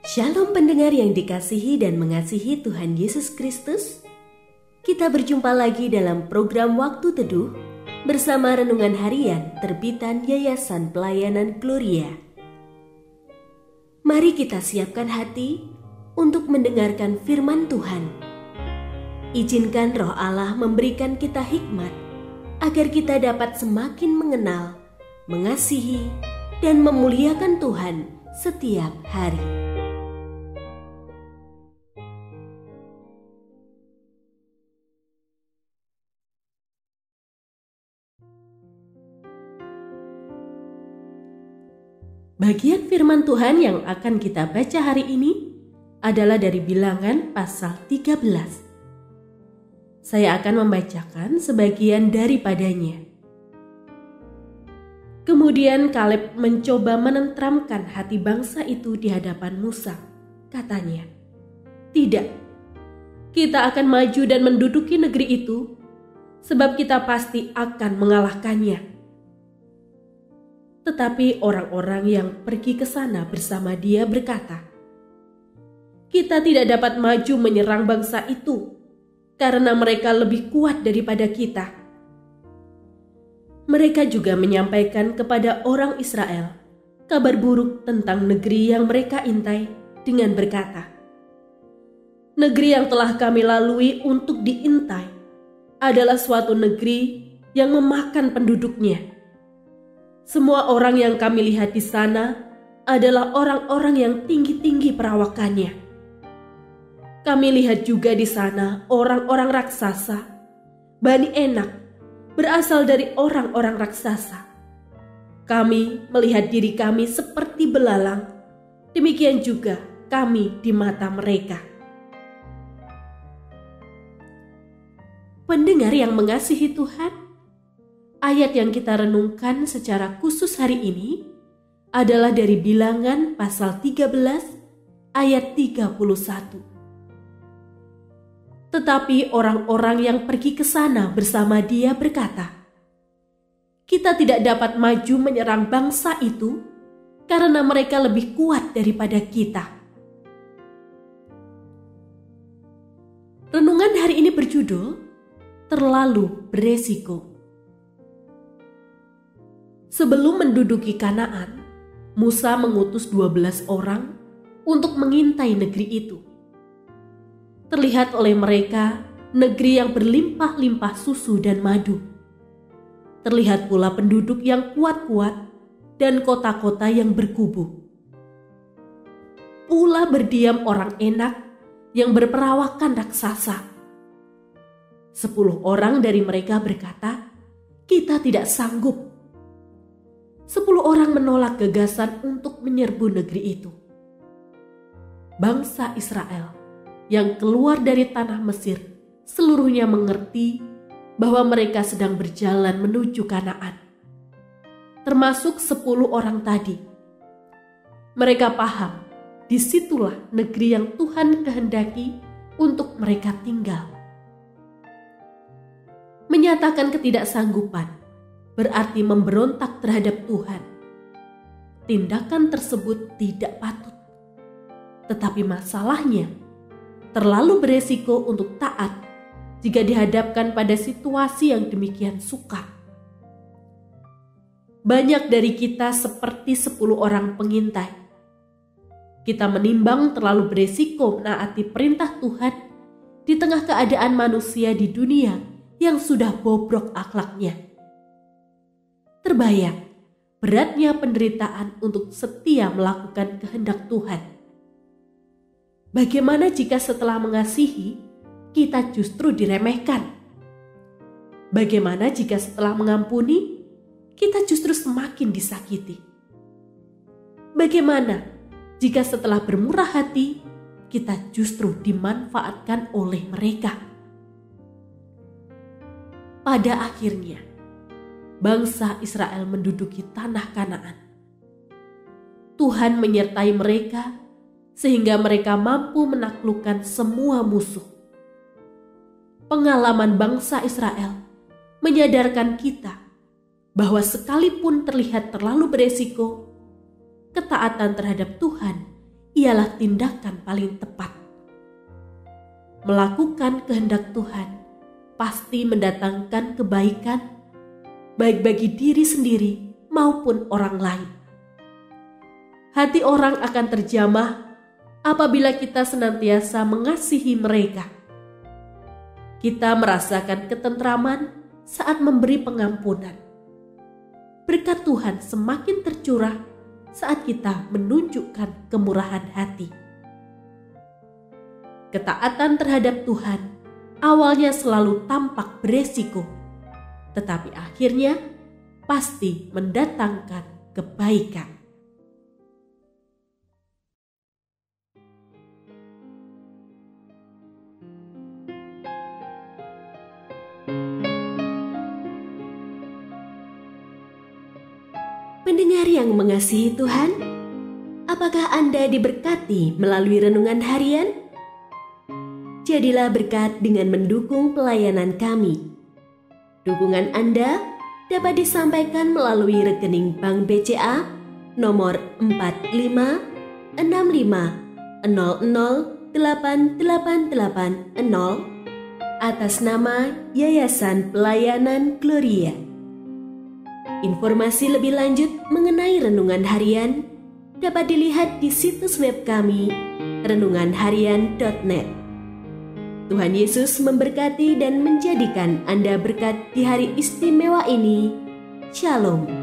Shalom pendengar yang dikasihi dan mengasihi Tuhan Yesus Kristus. Kita berjumpa lagi dalam program Waktu Teduh bersama Renungan Harian terbitan Yayasan Pelayanan Gloria. Mari kita siapkan hati untuk mendengarkan firman Tuhan. Izinkan Roh Allah memberikan kita hikmat agar kita dapat semakin mengenal, mengasihi, dan memuliakan Tuhan setiap hari. Bagian firman Tuhan yang akan kita baca hari ini adalah dari Bilangan pasal 13. Saya akan membacakan sebagian daripadanya. Kemudian Kaleb mencoba menenteramkan hati bangsa itu di hadapan Musa. Katanya, "Tidak, kita akan maju dan menduduki negeri itu, sebab kita pasti akan mengalahkannya." Tetapi orang-orang yang pergi ke sana bersama dia berkata, "Kita tidak dapat maju menyerang bangsa itu, karena mereka lebih kuat daripada kita." Mereka juga menyampaikan kepada orang Israel kabar buruk tentang negeri yang mereka intai dengan berkata, "Negeri yang telah kami lalui untuk diintai adalah suatu negeri yang memakan penduduknya. Semua orang yang kami lihat di sana adalah orang-orang yang tinggi-tinggi perawakannya. Kami lihat juga di sana orang-orang raksasa, Bani Enak, berasal dari orang-orang raksasa. Kami melihat diri kami seperti belalang, demikian juga kami di mata mereka." Pendengar yang mengasihi Tuhan, ayat yang kita renungkan secara khusus hari ini adalah dari Bilangan pasal 13 ayat 31. Tetapi orang-orang yang pergi ke sana bersama dia berkata, "Kita tidak dapat maju menyerang bangsa itu karena mereka lebih kuat daripada kita." Renungan hari ini berjudul Terlalu Beresiko. Sebelum menduduki Kanaan, Musa mengutus 12 orang untuk mengintai negeri itu. Terlihat oleh mereka negeri yang berlimpah-limpah susu dan madu. Terlihat pula penduduk yang kuat-kuat dan kota-kota yang berkubu. Pula berdiam orang Enak yang berperawakan raksasa. 10 orang dari mereka berkata, "Kita tidak sanggup." 10 orang menolak gagasan untuk menyerbu negeri itu. Bangsa Israel yang keluar dari tanah Mesir seluruhnya mengerti bahwa mereka sedang berjalan menuju Kanaan, termasuk 10 orang tadi. Mereka paham disitulah negeri yang Tuhan kehendaki untuk mereka tinggal. Menyatakan ketidaksanggupan berarti memberontak terhadap Tuhan. Tindakan tersebut tidak patut. Tetapi masalahnya, terlalu beresiko untuk taat jika dihadapkan pada situasi yang demikian sukar. Banyak dari kita seperti 10 orang pengintai. Kita menimbang terlalu beresiko menaati perintah Tuhan di tengah keadaan manusia di dunia yang sudah bobrok akhlaknya. Terbayang beratnya penderitaan untuk setia melakukan kehendak Tuhan. Bagaimana jika setelah mengasihi, kita justru diremehkan? Bagaimana jika setelah mengampuni, kita justru semakin disakiti? Bagaimana jika setelah bermurah hati, kita justru dimanfaatkan oleh mereka? Pada akhirnya, bangsa Israel menduduki tanah Kanaan. Tuhan menyertai mereka sehingga mereka mampu menaklukkan semua musuh. Pengalaman bangsa Israel menyadarkan kita bahwa sekalipun terlihat terlalu beresiko, ketaatan terhadap Tuhan ialah tindakan paling tepat. Melakukan kehendak Tuhan pasti mendatangkan kebaikan, baik bagi diri sendiri maupun orang lain. Hati orang akan terjamah apabila kita senantiasa mengasihi mereka. Kita merasakan ketentraman saat memberi pengampunan. Berkat Tuhan semakin tercurah saat kita menunjukkan kemurahan hati. Ketaatan terhadap Tuhan awalnya selalu tampak beresiko, tetapi akhirnya pasti mendatangkan kebaikan. Pendengar yang mengasihi Tuhan, apakah Anda diberkati melalui renungan harian? Jadilah berkat dengan mendukung pelayanan kami. Dukungan Anda dapat disampaikan melalui rekening Bank BCA nomor 4565008880 atas nama Yayasan Pelayanan Gloria. Informasi lebih lanjut mengenai renungan harian dapat dilihat di situs web kami renunganharian.net. Tuhan Yesus memberkati dan menjadikan Anda berkat di hari istimewa ini. Shalom.